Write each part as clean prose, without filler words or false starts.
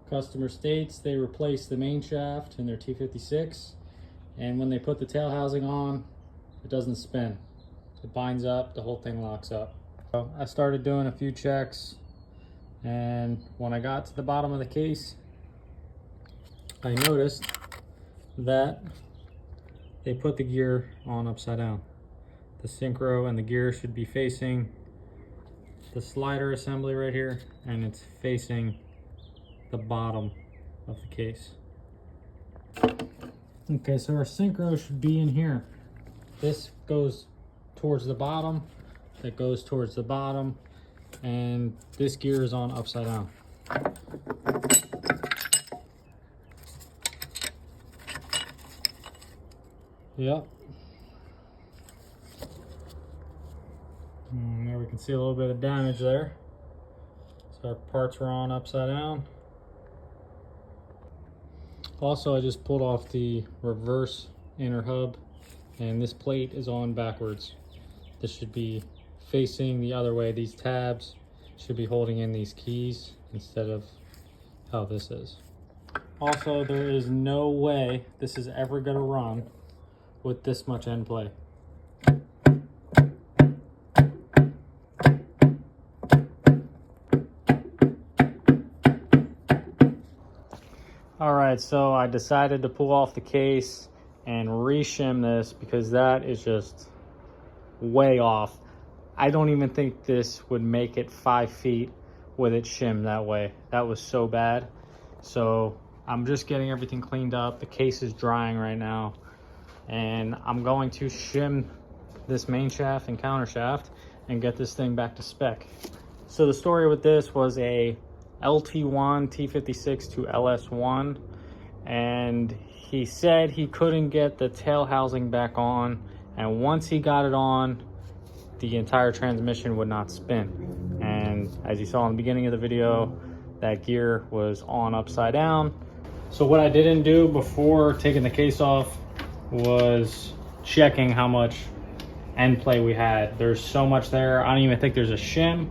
Customer states they replaced the main shaft in their T56, and when they put the tail housing on, it doesn't spin. It binds up, the whole thing locks up. So I started doing a few checks, and when I got to the bottom of the case, I noticed that they put the gear on upside down. The synchro and the gear should be facing the slider assembly right here, and it's facing the bottom of the case. Okay, so our synchro should be in here. This goes towards the bottom, that goes towards the bottom, and this gear is on upside down. Yep. And there we can see a little bit of damage there. So our parts were on upside down. Also, I just pulled off the reverse inner hub, and this plate is on backwards. This should be facing the other way. These tabs should be holding in these keys instead of how this is. Also, there is no way this is ever going to run with this much end play. Alright, so I decided to pull off the case and re-shim this because that is just way off. I don't even think this would make it 5 feet with it shimmed that way. That was so bad. So I'm just getting everything cleaned up. The case is drying right now, and I'm going to shim this main shaft and counter shaft and get this thing back to spec. So the story with this was a LT1 T56 to LS1, and he said he couldn't get the tail housing back on, and once he got it on, the entire transmission would not spin. And as you saw in the beginning of the video, that gear was on upside down. So what I didn't do before taking the case off was checking how much end play we had. There's so much there. I don't even think there's a shim,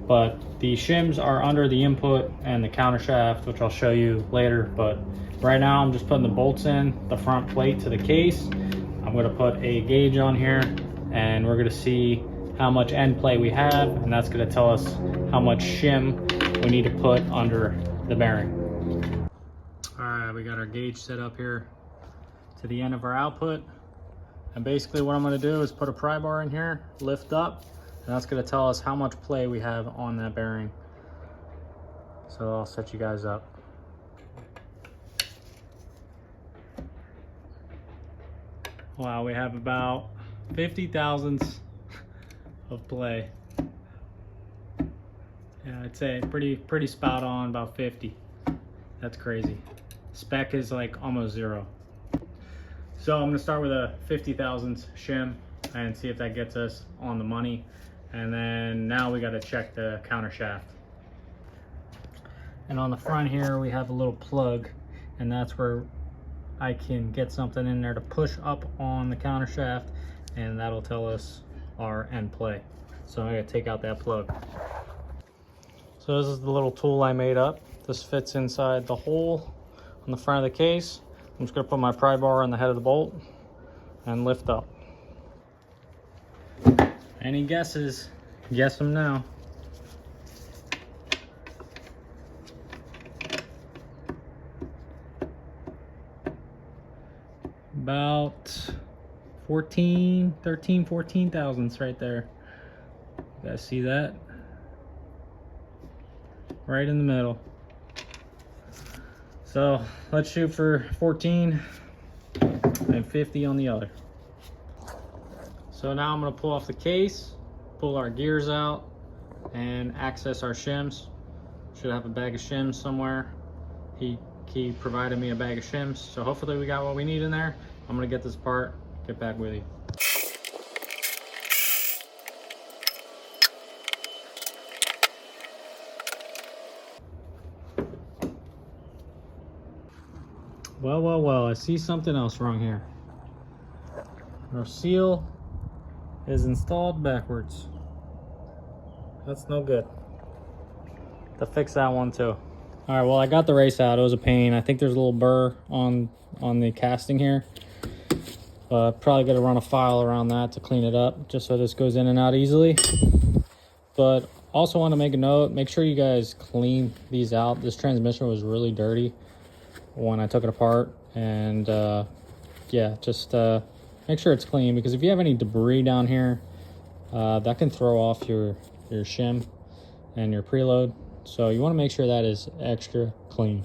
but the shims are under the input and the counter shaft, which I'll show you later. But right now I'm just putting the bolts in the front plate to the case. I'm going to put a gauge on here, and we're going to see how much end play we have, and that's going to tell us how much shim we need to put under the bearing. All right, we got our gauge set up here to the end of our output, and basically what I'm going to do is put a pry bar in here, lift up, and that's going to tell us how much play we have on that bearing. So I'll set you guys up. Wow, we have about 50 thousandths of play. Yeah, I'd say pretty spot on, about 50. That's crazy. Spec is like almost 0. So I'm gonna start with a 50 thousandths shim and see if that gets us on the money. And then now we gotta check the counter shaft. And on the front here, we have a little plug, and that's where I can get something in there to push up on the counter shaft, and that'll tell us our end play. So I'm gonna take out that plug. So this is the little tool I made up. This fits inside the hole on the front of the case. I'm just gonna put my pry bar on the head of the bolt and lift up. Any guesses? Guess them now. About 14 thousandths right there. You guys see that? Right in the middle. So let's shoot for 14 and 50 on the other. So now I'm gonna pull off the case, pull our gears out, and access our shims. Should have a bag of shims somewhere. He provided me a bag of shims, so hopefully we got what we need in there. I'm gonna get this part, get back with you. Well, I see something else wrong here. Our seal is installed backwards. That's no good. To fix that one too. All right, well, I got the race out. It was a pain. I think there's a little burr on the casting here. Probably got to run a file around that to clean it up, just so this goes in and out easily. But also want to make a note, make sure you guys clean these out. This transmission was really dirty when I took it apart. And yeah, just make sure it's clean, because if you have any debris down here, that can throw off your shim and your preload. So you want to make sure that is extra clean.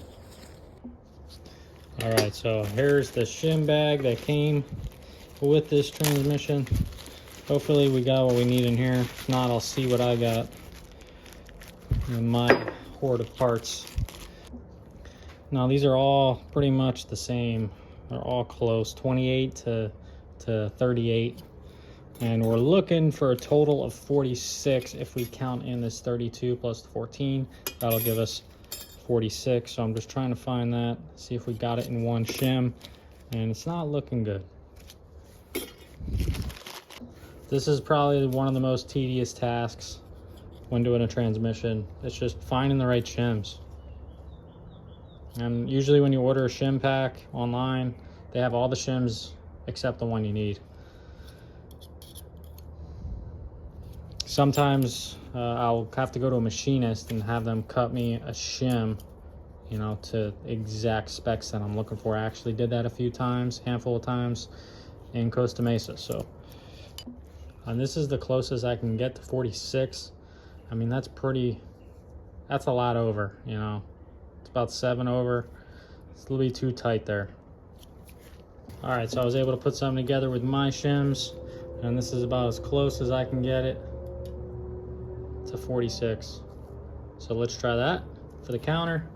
All right, so here's the shim bag that came with this transmission. Hopefully we got what we need in here. If not, I'll see what I got in my hoard of parts. Now these are all pretty much the same. They're all close, 28 to 38. And we're looking for a total of 46 if we count in this 32 plus the 14. That'll give us 46. So I'm just trying to find that, see if we got it in one shim, and it's not looking good. This is probably one of the most tedious tasks when doing a transmission. It's just finding the right shims. And usually when you order a shim pack online, they have all the shims except the one you need. Sometimes I'll have to go to a machinist and have them cut me a shim, you know, to exact specs that I'm looking for. I actually did that a few times, handful of times in Costa Mesa. So, and this is the closest I can get to 46. I mean, that's a lot over, you know. It's about 7 over. It's a little bit too tight there. All right, so I was able to put something together with my shims, and this is about as close as I can get it to 46. So let's try that for the counter.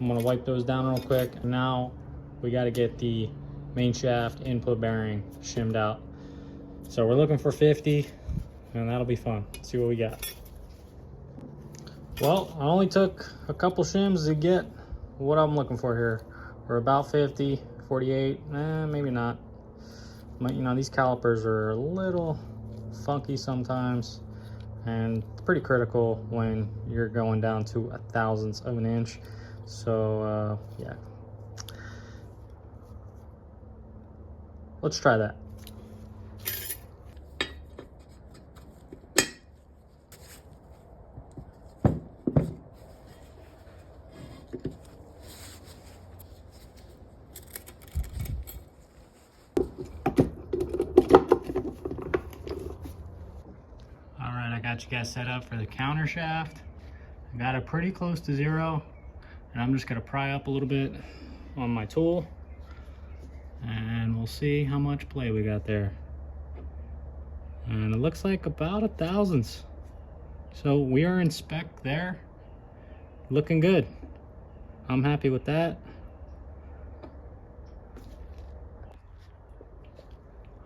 I'm gonna wipe those down real quick. And now we gotta get the main shaft input bearing shimmed out. So we're looking for 50, and that'll be fun. Let's see what we got. Well, I only took a couple shims to get what I'm looking for here. We're about 50, 48, maybe not. But, you know, these calipers are a little funky sometimes, and it's pretty critical when you're going down to 1/1000th of an inch. So yeah, let's try that. I got you guys set up for the counter shaft. I got it pretty close to 0, and I'm just gonna pry up a little bit on my tool, and we'll see how much play we got there. And it looks like about 1/1000th. So we are in spec there, looking good. I'm happy with that.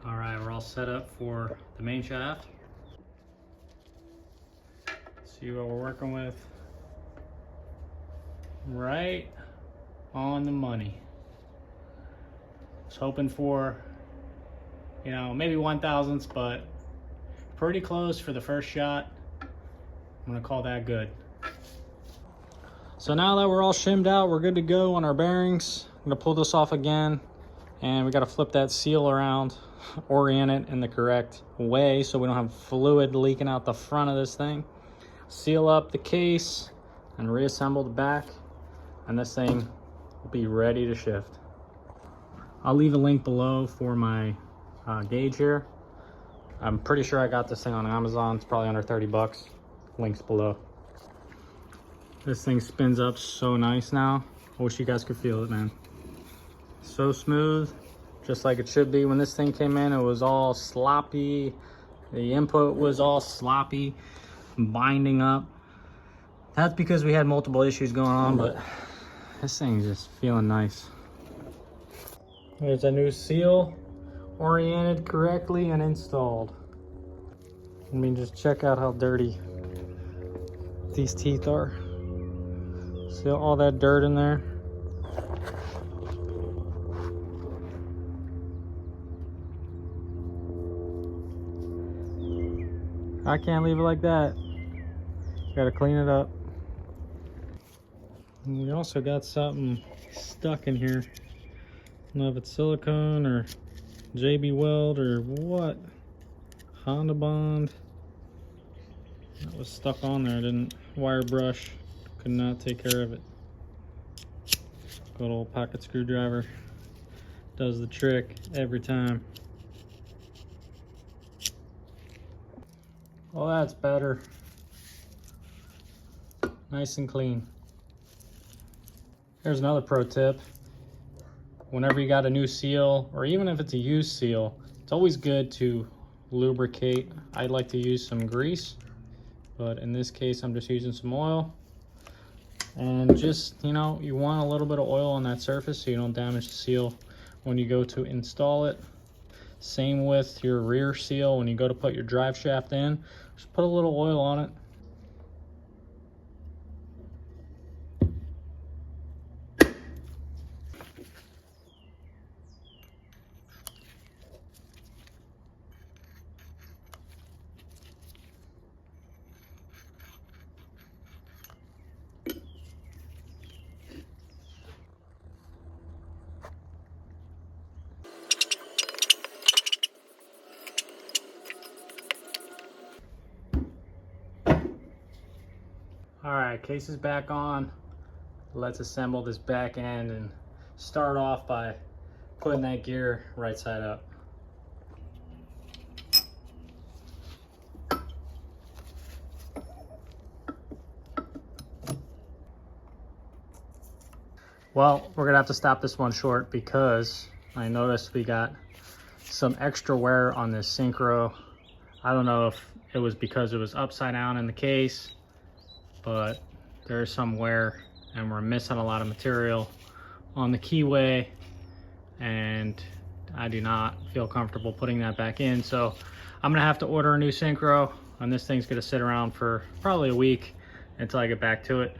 All right, we're all set up for the main shaft. See what we're working with. Right on the money. I was hoping for, you know, maybe 1/1000th, but pretty close for the first shot. I'm gonna call that good. So now that we're all shimmed out, we're good to go on our bearings. I'm gonna pull this off again, and we gotta flip that seal around, orient it in the correct way so we don't have fluid leaking out the front of this thing. Seal up the case and reassemble the back, and this thing will be ready to shift. I'll leave a link below for my gauge here. I'm pretty sure I got this thing on Amazon. It's probably under 30 bucks. Links below. This thing spins up so nice now. I wish you guys could feel it, man. So smooth, just like it should be. When this thing came in, it was all sloppy. The input was all sloppy, binding up. That's because we had multiple issues going on, but this thing's just feeling nice. There's a new seal, oriented correctly and installed. I mean, just check out how dirty these teeth are. See all that dirt in there? I can't leave it like that. Gotta clean it up. And we also got something stuck in here. I don't know if it's silicone or JB Weld or what. Honda Bond. That was stuck on there. I didn't wire brush. Could not take care of it. Good old pocket screwdriver does the trick every time. Well, that's better. Nice and clean. Here's another pro tip. Whenever you got a new seal, or even if it's a used seal, it's always good to lubricate. I like to use some grease, but in this case I'm just using some oil. And just, you know, you want a little bit of oil on that surface so you don't damage the seal when you go to install it. Same with your rear seal. When you go to put your drive shaft in, just put a little oil on it. All right, case is back on. Let's assemble this back end and start off by putting that gear right side up. Well, we're gonna have to stop this one short because I noticed we got some extra wear on this synchro. I don't know if it was because it was upside down in the case, but there's some wear and we're missing a lot of material on the keyway, and I do not feel comfortable putting that back in. So I'm gonna have to order a new synchro, and this thing's gonna sit around for probably a week until I get back to it.